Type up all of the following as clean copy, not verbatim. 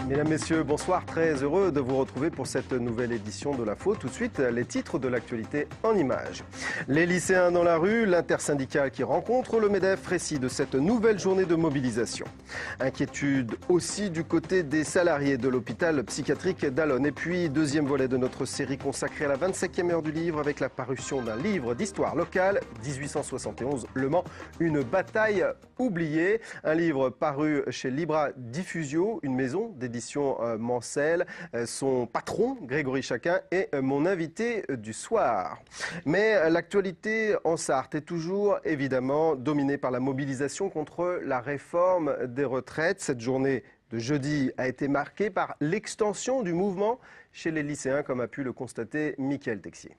Mesdames, Messieurs, bonsoir. Très heureux de vous retrouver pour cette nouvelle édition de l'Info. Tout de suite, les titres de l'actualité en images. Les lycéens dans la rue, l'intersyndicale qui rencontre le MEDEF, récit de cette nouvelle journée de mobilisation. Inquiétude aussi du côté des salariés de l'hôpital psychiatrique d'Allonne. Et puis, deuxième volet de notre série consacrée à la 25e heure du livre avec la parution d'un livre d'histoire locale, 1871 Le Mans, une bataille oubliée. Un livre paru chez Libra Diffusio, une maison d'édition Mancel. Son patron, Grégory Chaquin, est mon invité du soir. Mais l'actualité en Sarthe est toujours évidemment dominée par la mobilisation contre la réforme des retraites. Cette journée de jeudi a été marquée par l'extension du mouvement chez les lycéens, comme a pu le constater Mickaël Texier.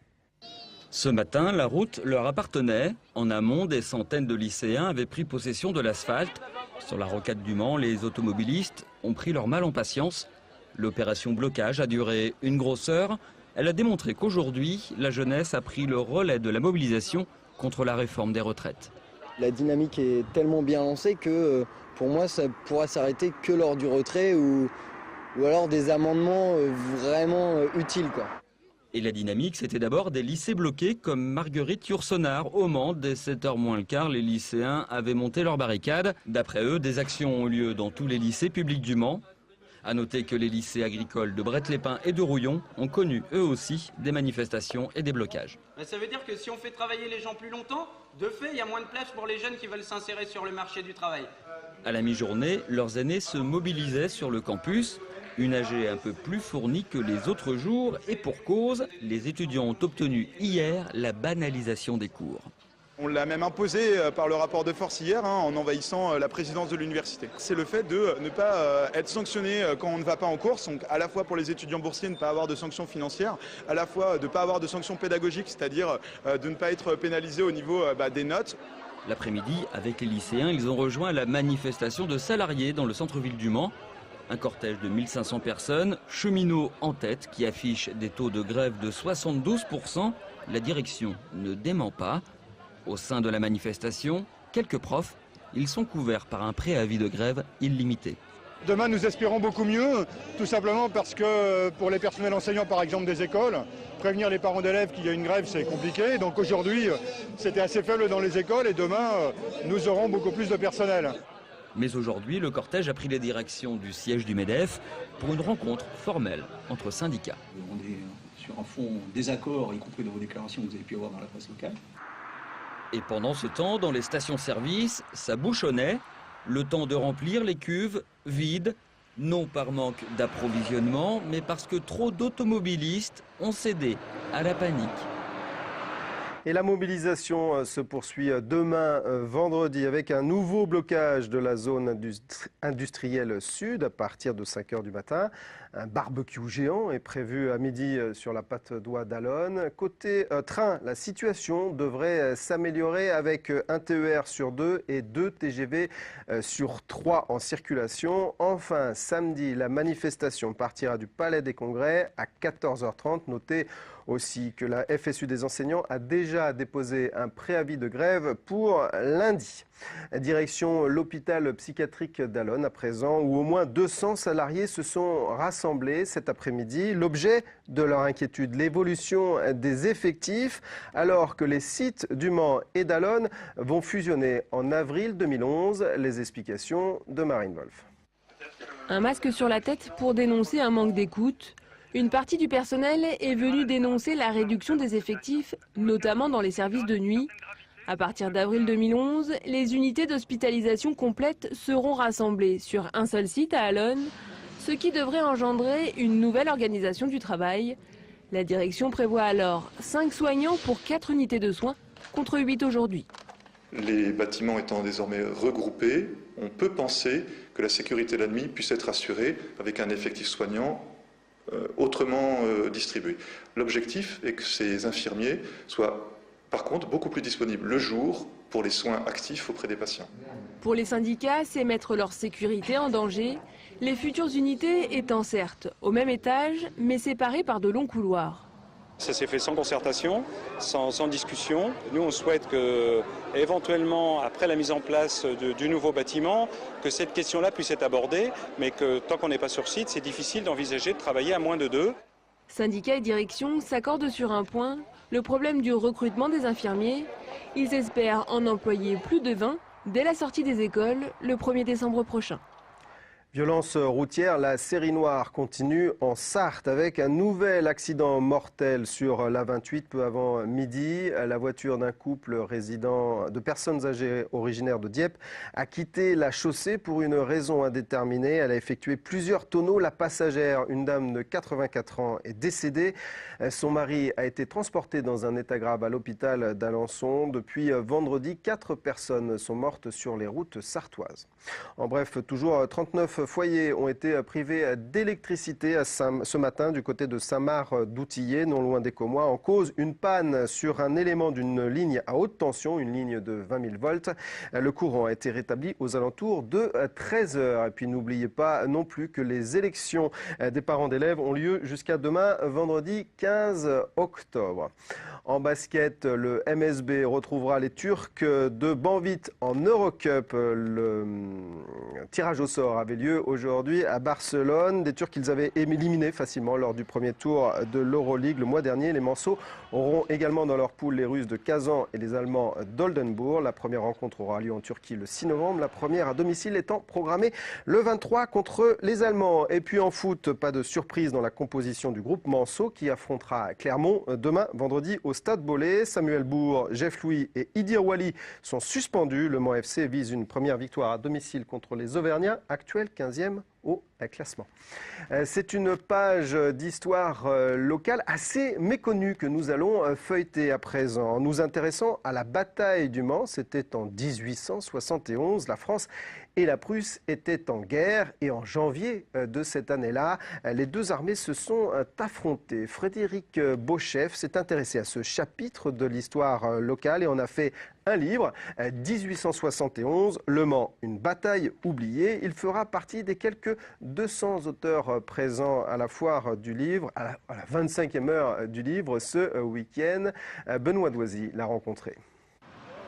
Ce matin, la route leur appartenait. En amont, des centaines de lycéens avaient pris possession de l'asphalte. Sur la rocade du Mans, les automobilistes ont pris leur mal en patience. L'opération blocage a duré une grosse heure. Elle a démontré qu'aujourd'hui, la jeunesse a pris le relais de la mobilisation contre la réforme des retraites. La dynamique est tellement bien lancée que pour moi, ça pourra s'arrêter que lors du retrait ou alors des amendements vraiment utiles, quoi. Et la dynamique, c'était d'abord des lycées bloqués comme Marguerite Yourcenar au Mans. Dès 7h moins le quart, les lycéens avaient monté leurs barricades. D'après eux, des actions ont lieu dans tous les lycées publics du Mans. A noter que les lycées agricoles de Brette-les-Pins et de Rouillon ont connu eux aussi des manifestations et des blocages. Ça veut dire que si on fait travailler les gens plus longtemps, de fait, il y a moins de place pour les jeunes qui veulent s'insérer sur le marché du travail. À la mi-journée, leurs aînés se mobilisaient sur le campus. Une AG un peu plus fournie que les autres jours et pour cause, les étudiants ont obtenu hier la banalisation des cours. On l'a même imposé par le rapport de force hier en envahissant la présidence de l'université. C'est le fait de ne pas être sanctionné quand on ne va pas en course, donc à la fois pour les étudiants boursiers ne pas avoir de sanctions financières, à la fois de ne pas avoir de sanctions pédagogiques, c'est-à-dire de ne pas être pénalisé au niveau des notes. L'après-midi, avec les lycéens, ils ont rejoint la manifestation de salariés dans le centre-ville du Mans. Un cortège de 1500 personnes, cheminots en tête, qui affiche des taux de grève de 72%. La direction ne dément pas. Au sein de la manifestation, quelques profs, ils sont couverts par un préavis de grève illimité. Demain, nous espérons beaucoup mieux, tout simplement parce que pour les personnels enseignants, par exemple des écoles, prévenir les parents d'élèves qu'il y a une grève, c'est compliqué. Donc aujourd'hui, c'était assez faible dans les écoles et demain, nous aurons beaucoup plus de personnel. Mais aujourd'hui, le cortège a pris les directions du siège du MEDEF pour une rencontre formelle entre syndicats. On est sur un fond désaccord, y compris dans vos déclarations que vous avez pu avoir dans la presse locale. Et pendant ce temps, dans les stations-service, ça bouchonnait. Le temps de remplir les cuves vides, non par manque d'approvisionnement, mais parce que trop d'automobilistes ont cédé à la panique. Et la mobilisation se poursuit demain, vendredi, avec un nouveau blocage de la zone industrielle sud à partir de 5h du matin. Un barbecue géant est prévu à midi sur la patte d'Oie d'Allonne. Côté train, la situation devrait s'améliorer avec un TER sur 2 et 2 TGV sur 3 en circulation. Enfin, samedi, la manifestation partira du Palais des Congrès à 14h30. Notez aussi que la FSU des enseignants a déjà déposé un préavis de grève pour lundi. Direction l'hôpital psychiatrique d'Allonne à présent, où au moins 200 salariés se sont rassemblés cet après-midi. L'objet de leur inquiétude, l'évolution des effectifs, alors que les sites du Mans et d'Allonne vont fusionner en avril 2011. Les explications de Marine Wolf. Un masque sur la tête pour dénoncer un manque d'écoute. Une partie du personnel est venue dénoncer la réduction des effectifs, notamment dans les services de nuit. À partir d'avril 2011, les unités d'hospitalisation complètes seront rassemblées sur un seul site à Allonne, ce qui devrait engendrer une nouvelle organisation du travail. La direction prévoit alors 5 soignants pour 4 unités de soins, contre 8 aujourd'hui. Les bâtiments étant désormais regroupés, on peut penser que la sécurité de la nuit puisse être assurée avec un effectif soignant autrement distribué. L'objectif est que ces infirmiers soient par contre beaucoup plus disponibles le jour pour les soins actifs auprès des patients. Pour les syndicats, c'est mettre leur sécurité en danger, les futures unités étant certes au même étage, mais séparées par de longs couloirs. Ça s'est fait sans concertation, sans discussion. Nous, on souhaite que, éventuellement, après la mise en place du nouveau bâtiment, que cette question-là puisse être abordée, mais que tant qu'on n'est pas sur site, c'est difficile d'envisager de travailler à moins de 2. Syndicats et direction s'accordent sur un point, le problème du recrutement des infirmiers. Ils espèrent en employer plus de 20 dès la sortie des écoles le 1er décembre prochain. Violence routière, la série noire continue en Sarthe avec un nouvel accident mortel sur l'A28 peu avant midi. La voiture d'un couple résident de personnes âgées originaires de Dieppe a quitté la chaussée pour une raison indéterminée. Elle a effectué plusieurs tonneaux. La passagère, une dame de 84 ans, est décédée. Son mari a été transporté dans un état grave à l'hôpital d'Alençon. Depuis vendredi, 4 personnes sont mortes sur les routes sartoises. En bref, toujours 39 foyers ont été privés d'électricité ce matin du côté de Saint-Marc-d'Outillet, non loin des Commois. En cause, une panne sur un élément d'une ligne à haute tension, une ligne de 20 000 volts. Le courant a été rétabli aux alentours de 13 h. Et puis n'oubliez pas non plus que les élections des parents d'élèves ont lieu jusqu'à demain, vendredi 15 octobre. En basket, le MSB retrouvera les Turcs de Banvit en Eurocup. Le tirage au sort avait lieu aujourd'hui à Barcelone. Des Turcs qu'ils avaient éliminés facilement lors du premier tour de l'Euroleague le mois dernier. Les Manceaux auront également dans leur poule les Russes de Kazan et les Allemands d'Oldenburg. La première rencontre aura lieu en Turquie le 6 novembre. La première à domicile étant programmée le 23 contre les Allemands. Et puis en foot, pas de surprise dans la composition du groupe Manceau qui affrontera Clermont demain vendredi au Stade Bollé. Samuel Bourg, Jeff Louis et Idir Wali sont suspendus. Le Mans FC vise une première victoire à domicile contre les Auvergnats, actuels 15e au classement. C'est une page d'histoire locale assez méconnue que nous allons feuilleter à présent en nous intéressant à la bataille du Mans. C'était en 1871. La France et la Prusse étaient en guerre et en janvier de cette année-là, les deux armées se sont affrontées. Frédéric Beauchef s'est intéressé à ce chapitre de l'histoire locale et en a fait un livre, 1871, Le Mans, une bataille oubliée. Il fera partie des quelques 200 auteurs présents à la foire du livre, à la 25e heure du livre ce week-end. Benoît Doisy l'a rencontré.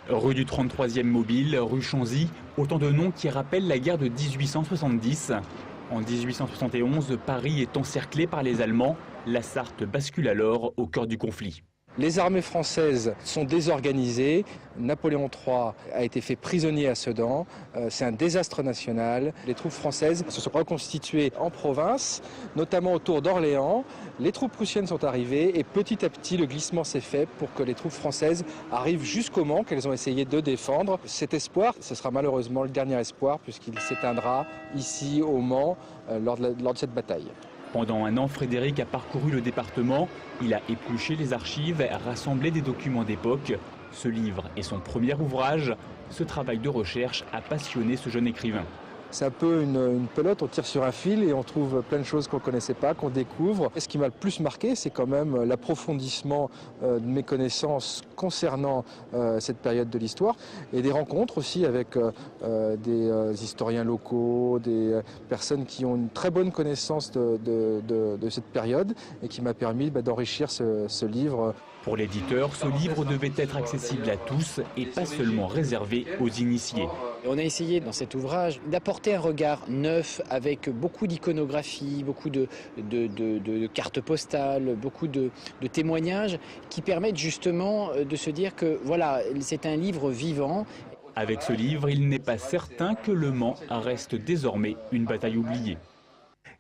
Rue du 33e Mobile, rue Chanzy, autant de noms qui rappellent la guerre de 1870. En 1871, Paris est encerclé par les Allemands. La Sarthe bascule alors au cœur du conflit. Les armées françaises sont désorganisées. Napoléon III a été fait prisonnier à Sedan. C'est un désastre national. Les troupes françaises se sont reconstituées en province, notamment autour d'Orléans. Les troupes prussiennes sont arrivées et petit à petit le glissement s'est fait pour que les troupes françaises arrivent jusqu'au Mans qu'elles ont essayé de défendre. Cet espoir, ce sera malheureusement le dernier espoir puisqu'il s'éteindra ici au Mans lors de cette bataille. Pendant un an, Frédéric a parcouru le département. Il a épluché les archives, rassemblé des documents d'époque. Ce livre est son premier ouvrage. Ce travail de recherche a passionné ce jeune écrivain. C'est un peu une pelote, on tire sur un fil et on trouve plein de choses qu'on ne connaissait pas, qu'on découvre. Et ce qui m'a le plus marqué, c'est quand même l'approfondissement de mes connaissances concernant cette période de l'histoire et des rencontres aussi avec des historiens locaux, des personnes qui ont une très bonne connaissance de cette période et qui m'a permis d'enrichir ce livre. Pour l'éditeur, ce livre devait être accessible à tous et pas seulement réservé aux initiés. On a essayé dans cet ouvrage d'apporter un regard neuf avec beaucoup d'iconographie, beaucoup de cartes postales, beaucoup de témoignages qui permettent justement de se dire que voilà, c'est un livre vivant. Avec ce livre, il n'est pas certain que Le Mans reste désormais une bataille oubliée.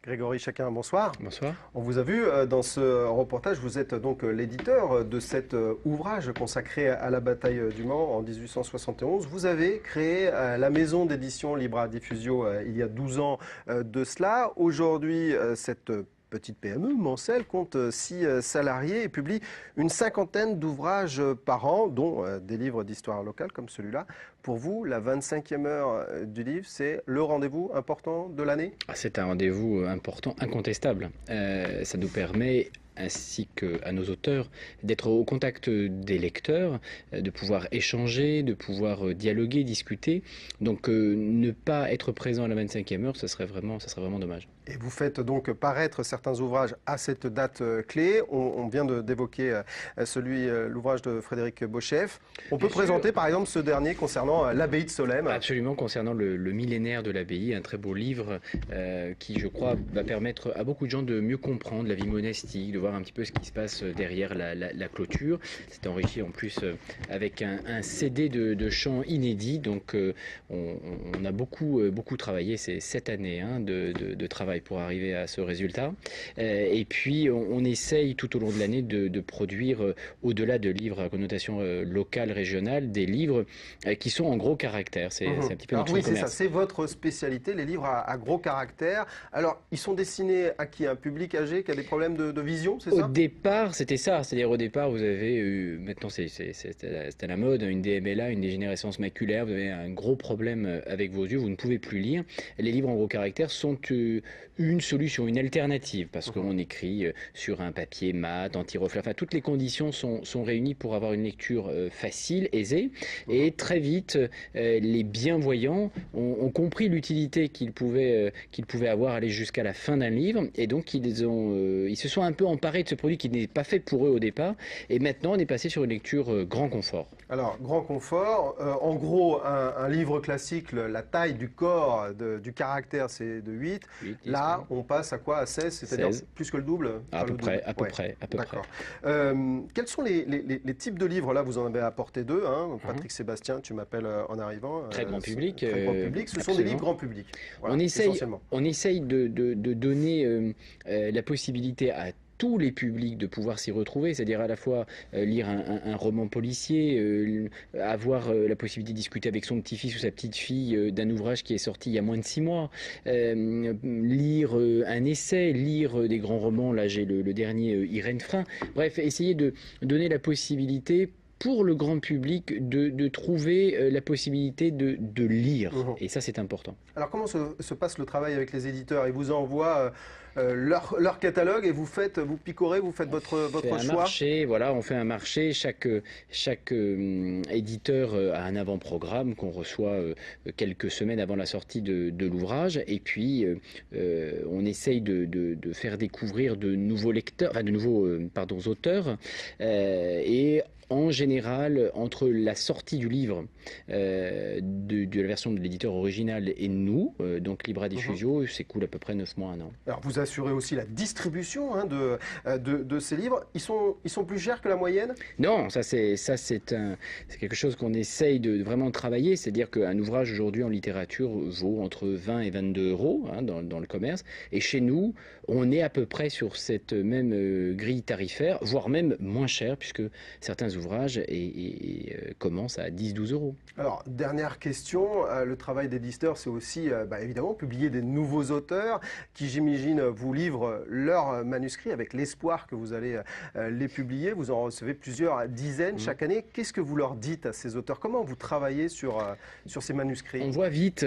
Grégory Chacun, bonsoir. Bonsoir. On vous a vu dans ce reportage, vous êtes donc l'éditeur de cet ouvrage consacré à la bataille du Mans en 1871. Vous avez créé la maison d'édition Libra Diffusio il y a 12 ans de cela. Aujourd'hui, cette petite PME, Mancel, compte 6 salariés et publie une cinquantaine d'ouvrages par an, dont des livres d'histoire locale comme celui-là. Pour vous, la 25e heure du livre, c'est le rendez-vous important de l'année ? C'est un rendez-vous important, incontestable. Ça nous permet, ainsi qu'à nos auteurs, d'être au contact des lecteurs, de pouvoir échanger, de pouvoir dialoguer, discuter. Donc ne pas être présent à la 25e heure, ça serait vraiment dommage. Et vous faites donc paraître certains ouvrages à cette date clé. On vient d'évoquer l'ouvrage de Frédéric Beauchef. On peut présenter par exemple ce dernier concernant l'abbaye de Solesmes. Absolument, concernant le millénaire de l'abbaye, un très beau livre qui, je crois, va permettre à beaucoup de gens de mieux comprendre la vie monastique, de voir un petit peu ce qui se passe derrière la clôture. C'est enrichi en plus avec un CD de chants inédits. Donc on a beaucoup travaillé ces 7 années de travail pour arriver à ce résultat. Et puis, on essaye tout au long de l'année de produire, au-delà de livres à connotation locale, régionale, des livres qui sont en gros caractère. C'est un petit peu notre oui, commerce. c'est ça, c'est votre spécialité, les livres à gros caractère. Alors, ils sont destinés à qui? Un public âgé qui a des problèmes de vision, c'est ça? Au départ, c'était ça. C'est-à-dire, au départ, vous avez eu, maintenant c'est à la mode, une DMLA, une dégénérescence maculaire, vous avez un gros problème avec vos yeux, vous ne pouvez plus lire. Les livres en gros caractère sont une solution, une alternative, parce qu'on écrit sur un papier mat, anti-reflet, enfin toutes les conditions sont réunies pour avoir une lecture facile, aisée, et très vite les bienvoyants ont compris l'utilité qu'ils pouvaient avoir, aller jusqu'à la fin d'un livre, et donc ils se sont un peu emparés de ce produit qui n'est pas fait pour eux au départ, et maintenant on est passé sur une lecture grand confort. Alors, grand confort, en gros, un livre classique, la taille du corps, du caractère, c'est de 8. Là, on passe à quoi? À 16, c'est-à-dire plus que le double? À peu près. D'accord. Quels sont les types de livres? Là, vous en avez apporté 2. Patrick Sébastien, tu m'appelles en arrivant. Très grand public. Très grand public. Ce sont des livres grand public. Voilà, on essaye de donner la possibilité à tous les publics de pouvoir s'y retrouver, c'est-à-dire à la fois lire un roman policier, avoir la possibilité de discuter avec son petit-fils ou sa petite-fille d'un ouvrage qui est sorti il y a moins de 6 mois, lire un essai, lire des grands romans, là j'ai le dernier Irène Frein, bref, essayer de donner la possibilité pour le grand public de trouver la possibilité de lire, et ça c'est important. Alors comment se passe le travail avec les éditeurs? Ils vous envoient leur catalogue et vous picorez, vous faites votre choix? Marché, voilà, on fait un marché, chaque éditeur a un avant-programme qu'on reçoit quelques semaines avant la sortie de l'ouvrage, et puis on essaye de faire découvrir de nouveaux lecteurs, enfin de nouveaux auteurs, et en général, entre la sortie du livre, de la version de l'éditeur original et nous, donc Libra Diffusio, c'est cool à peu près 9 mois, 1 an. Alors vous assurez aussi la distribution de ces livres. Ils sont plus chers que la moyenne? Non, c'est quelque chose qu'on essaye de vraiment travailler. C'est-à-dire qu'un ouvrage aujourd'hui en littérature vaut entre 20 et 22 euros dans le commerce. Et chez nous, on est à peu près sur cette même grille tarifaire, voire même moins cher, puisque certains ouvrages commencent à 10-12 euros. Alors, dernière question, le travail d'éditeur, c'est aussi évidemment publier des nouveaux auteurs qui, j'imagine, vous livrent leurs manuscrits avec l'espoir que vous allez les publier. Vous en recevez plusieurs dizaines chaque année. Qu'est-ce que vous leur dites à ces auteurs? Comment vous travaillez sur ces manuscrits? On voit vite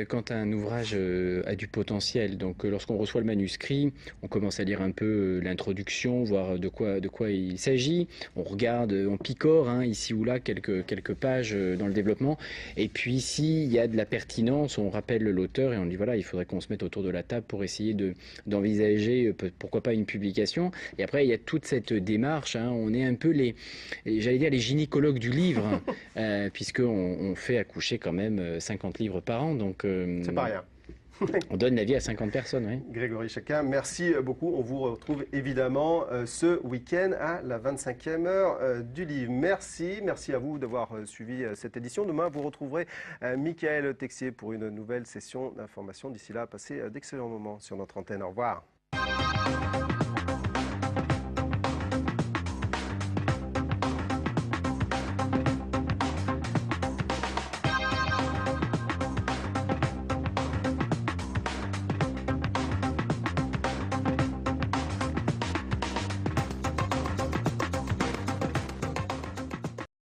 quand un ouvrage a du potentiel. Donc, lorsqu'on reçoit le manuscrit, on commence à lire un peu l'introduction, voir de quoi il s'agit. On regarde, on picore ici ou là quelques pages dans le développement. Et puis, s'il y a de la pertinence, on rappelle l'auteur et on dit voilà, il faudrait qu'on se mette autour de la table pour essayer d'envisager pourquoi pas une publication. Et après, il y a toute cette démarche. On est un peu les gynécologues du livre, puisqu'on fait accoucher quand même 50 livres par an. Donc, c'est pas rien. On donne la vie à 50 personnes, oui. Grégory Chacun, merci beaucoup. On vous retrouve évidemment ce week-end à la 25e heure du livre. Merci à vous d'avoir suivi cette édition. Demain, vous retrouverez Michael Texier pour une nouvelle session d'information. D'ici là, passez d'excellents moments sur notre antenne. Au revoir.